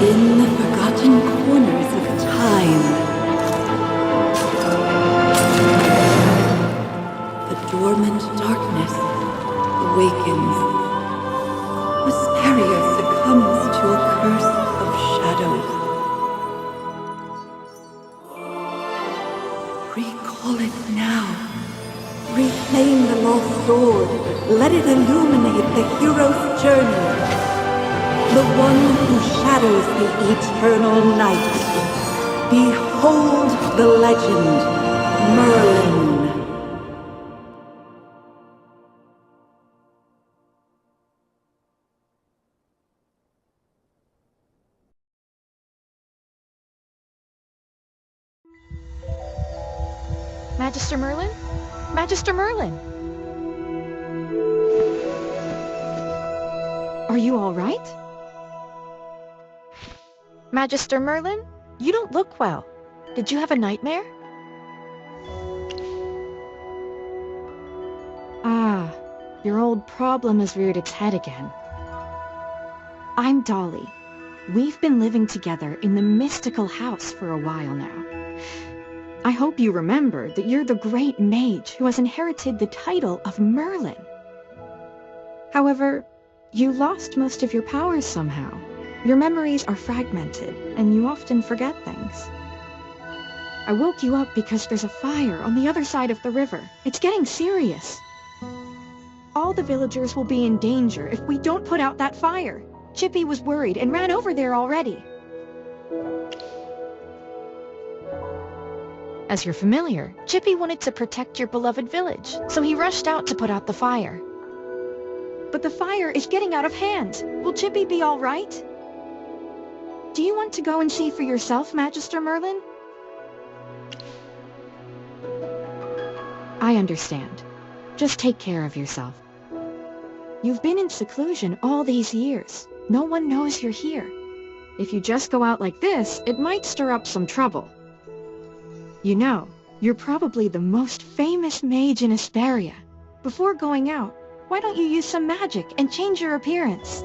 In the forgotten corners of time, the dormant darkness awakens. Wisteria succumbs to a curse of shadows. Recall it now. Reclaim the lost sword. Let it illuminate the hero's journey. The one who shadows the eternal night. Behold the legend, Merlin. Magister Merlin? Magister Merlin! Are you all right? Magister Merlin? You don't look well. Did you have a nightmare? Ah, your old problem has reared its head again. I'm Dolly. We've been living together in the mystical house for a while now. I hope you remember that you're the great mage who has inherited the title of Merlin. However, you lost most of your powers somehow. Your memories are fragmented, and you often forget things. I woke you up because there's a fire on the other side of the river. It's getting serious. All the villagers will be in danger if we don't put out that fire. Chippy was worried and ran over there already. As you're familiar, Chippy wanted to protect your beloved village, so he rushed out to put out the fire. But the fire is getting out of hand. Will Chippy be all right? Do you want to go and see for yourself, Magister Merlin? I understand. Just take care of yourself. You've been in seclusion all these years. No one knows you're here. If you just go out like this, it might stir up some trouble. You know, you're probably the most famous mage in Asperia. Before going out, why don't you use some magic and change your appearance?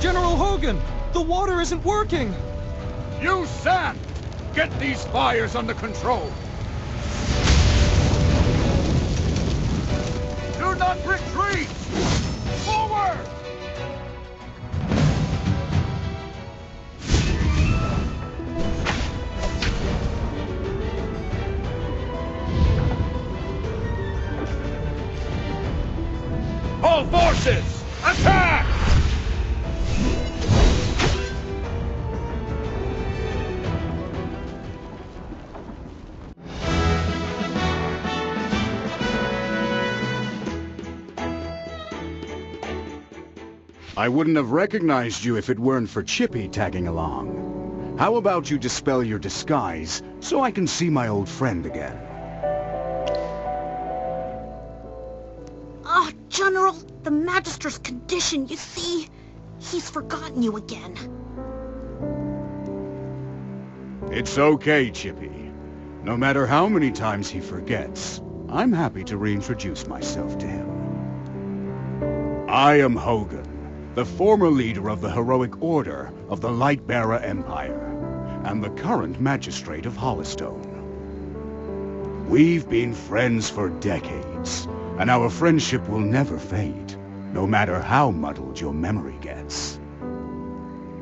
General Hogan! The water isn't working! Use sand! Get these fires under control! Do not retreat! Forward! All forces, attack! I wouldn't have recognized you if it weren't for Chippy tagging along. How about you dispel your disguise so I can see my old friend again? Ah, General, the Magister's condition, you see. He's forgotten you again. It's okay, Chippy. No matter how many times he forgets, I'm happy to reintroduce myself to him. I am Hogan, the former leader of the heroic order of the Lightbearer Empire, and the current magistrate of Hollistone. We've been friends for decades, and our friendship will never fade, no matter how muddled your memory gets.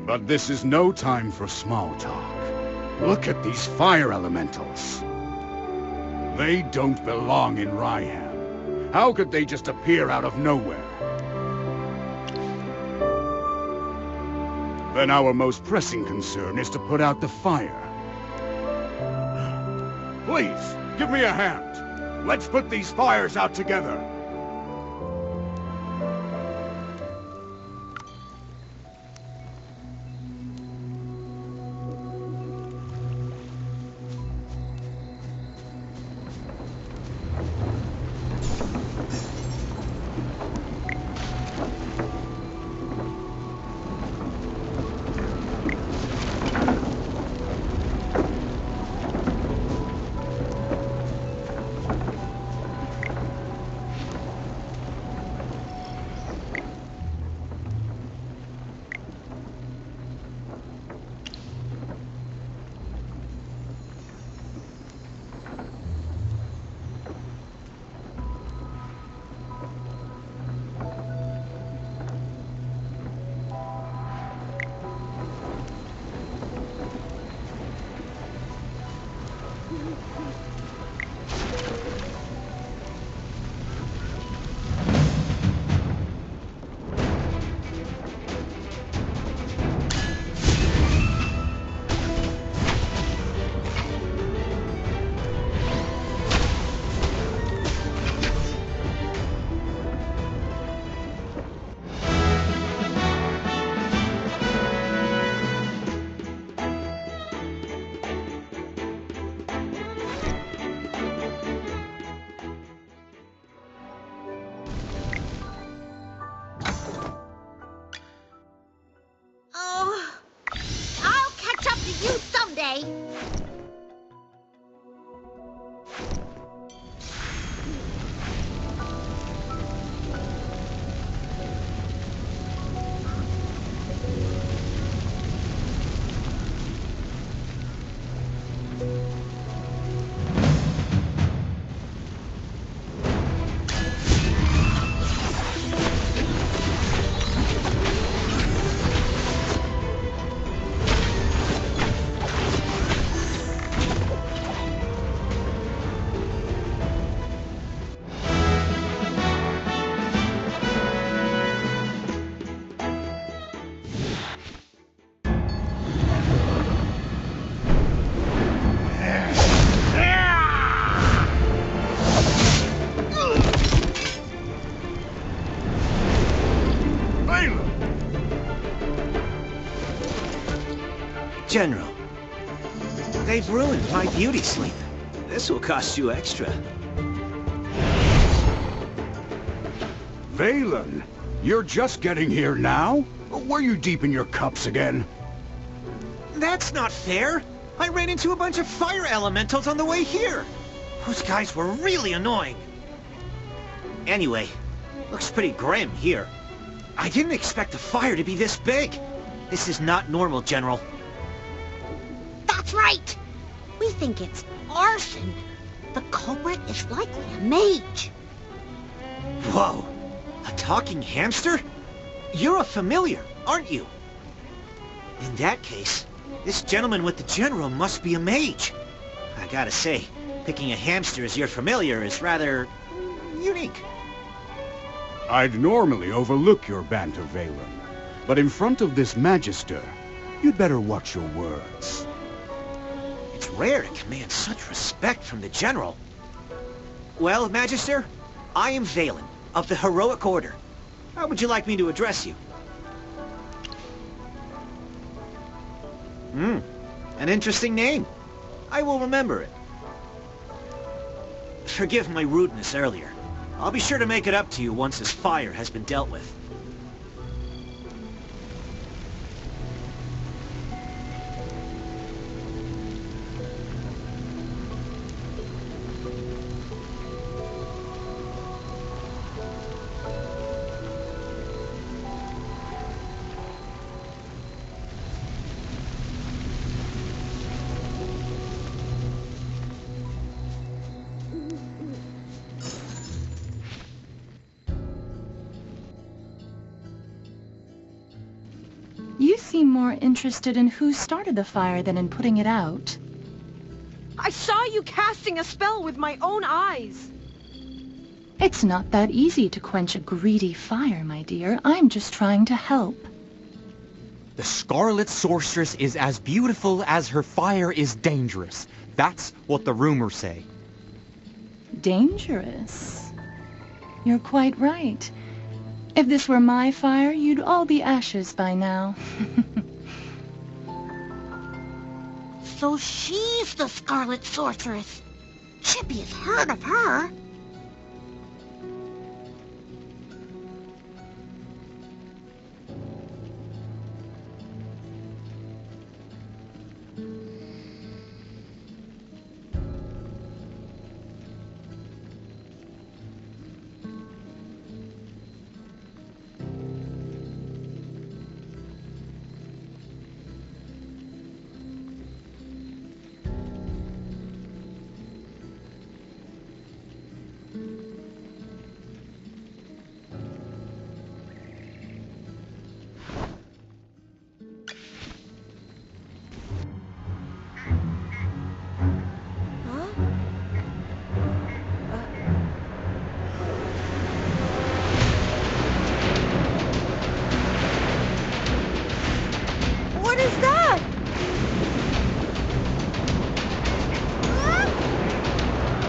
But this is no time for small talk. Look at these fire elementals. They don't belong in Ryham. How could they just appear out of nowhere? Then our most pressing concern is to put out the fire. Please, give me a hand. Let's put these fires out together. Oh, I'll catch up to you someday. General, they've ruined my beauty sleep. This will cost you extra. Valen, you're just getting here now? Were you deep in your cups again? That's not fair! I ran into a bunch of fire elementals on the way here! Those guys were really annoying. Anyway, looks pretty grim here. I didn't expect the fire to be this big. This is not normal, General. That's right. We think it's arson. The culprit is likely a mage. Whoa! A talking hamster? You're a familiar, aren't you? In that case, this gentleman with the general must be a mage. I gotta say, picking a hamster as your familiar is rather unique. I'd normally overlook your banter, Valen, but in front of this Magister, you'd better watch your words. It's rare to command such respect from the general. Well, Magister, I am Valen, of the Heroic Order. How would you like me to address you? An interesting name. I will remember it. Forgive my rudeness earlier. I'll be sure to make it up to you once this fire has been dealt with. You seem more interested in who started the fire than in putting it out. I saw you casting a spell with my own eyes. It's not that easy to quench a greedy fire, my dear. I'm just trying to help. The Scarlet Sorceress is as beautiful as her fire is dangerous. That's what the rumors say. Dangerous? You're quite right. If this were my fire, you'd all be ashes by now. So she's the Scarlet Sorceress. Chippy has heard of her. What is that?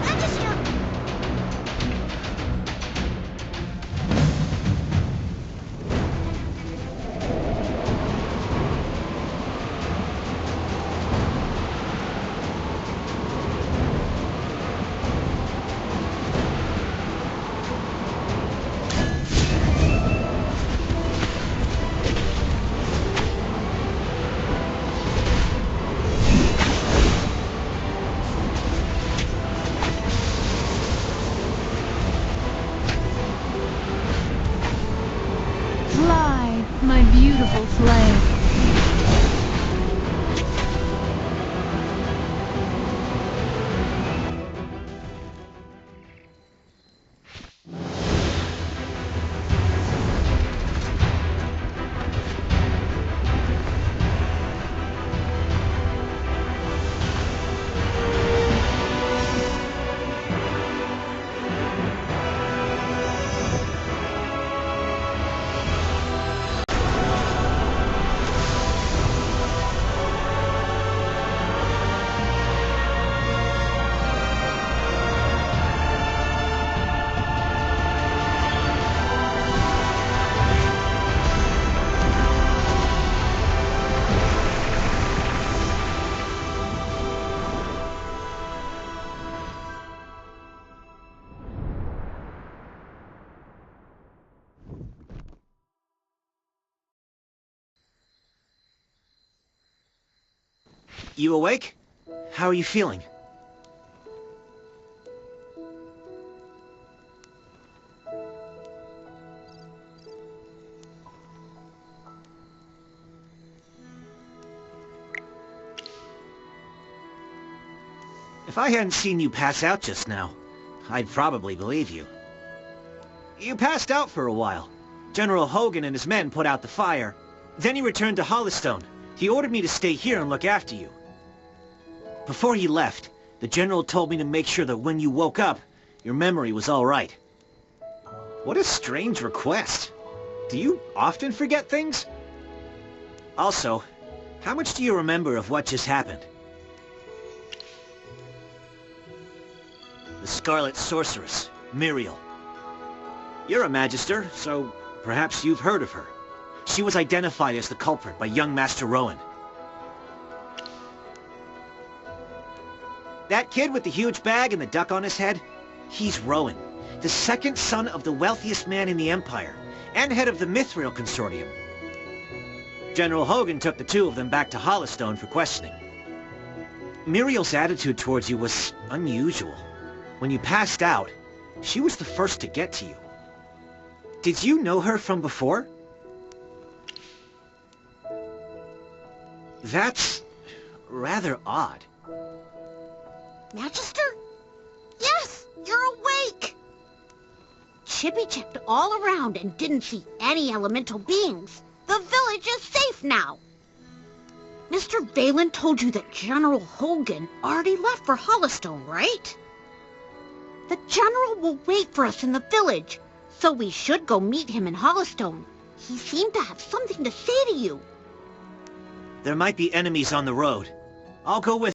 Register! Fly, my beautiful flame. You awake? How are you feeling? If I hadn't seen you pass out just now, I'd probably believe you. You passed out for a while. General Hogan and his men put out the fire. Then he returned to Hollystone. He ordered me to stay here and look after you. Before he left, the General told me to make sure that when you woke up, your memory was all right. What a strange request. Do you often forget things? Also, how much do you remember of what just happened? The Scarlet Sorceress, Muriel. You're a Magister, so perhaps you've heard of her. She was identified as the culprit by young Master Rowan. That kid with the huge bag and the duck on his head? He's Rowan, the second son of the wealthiest man in the Empire, and head of the Mithril Consortium. General Hogan took the two of them back to Hollowstone for questioning. Muriel's attitude towards you was unusual. When you passed out, she was the first to get to you. Did you know her from before? That's rather odd. Magister? Yes, you're awake! Chippy checked all around and didn't see any elemental beings. The village is safe now. Mr. Valen told you that General Hogan already left for Hollowstone, right? The General will wait for us in the village, so we should go meet him in Hollowstone. He seemed to have something to say to you. There might be enemies on the road. I'll go with